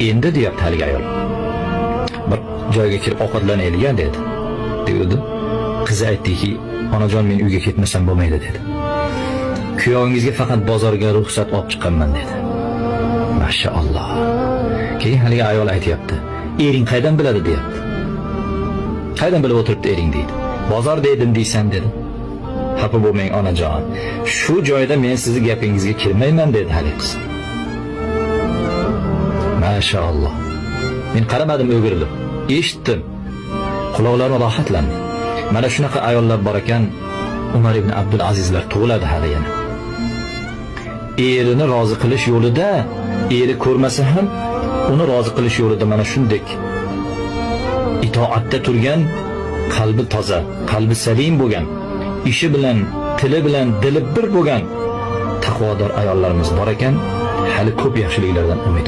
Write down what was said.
Endi deyapti haligi ayol. Bir joyga kirib ovqatlanaylik dedi. Dedi. Qizi aytdiki, "Onajon, men uyga ketmasam bo'lmaydi" dedi. "Kuyovingizga faqat bozorga ruxsat olib chiqaman" dedi. Mashaalloh. Keyin haligi ayol aytayapti, "Ering qaydan biladi?" deyapti. "Qaydan bilib o'tiribdi ering?" deydi. "Bozor dedim deysan" dedi. "Xafa bo'lmang onajon. Shu joyda men sizni gapingizga kirmayman" dedi haligi qiz. Mashaalloh. Men qaramadim o'girilib, eshitdim. Quloqlarim rohatlandi. Mana shunaqa ayollar bor ekan, Umar ibn Abdul Azizlar tug'iladi hali yana. Erini rozi qilish yo'lida, eri ko'rmasa ham uni rozi qilish yo'lida mana shunday itoatda turgan, qalbi toza, qalbi salim bo'lgan, ishi bilan, tili bilan, dili bir bo'lgan taqvodor ayollarimiz bor ekan, hali ko'p yaxshiliklardan umid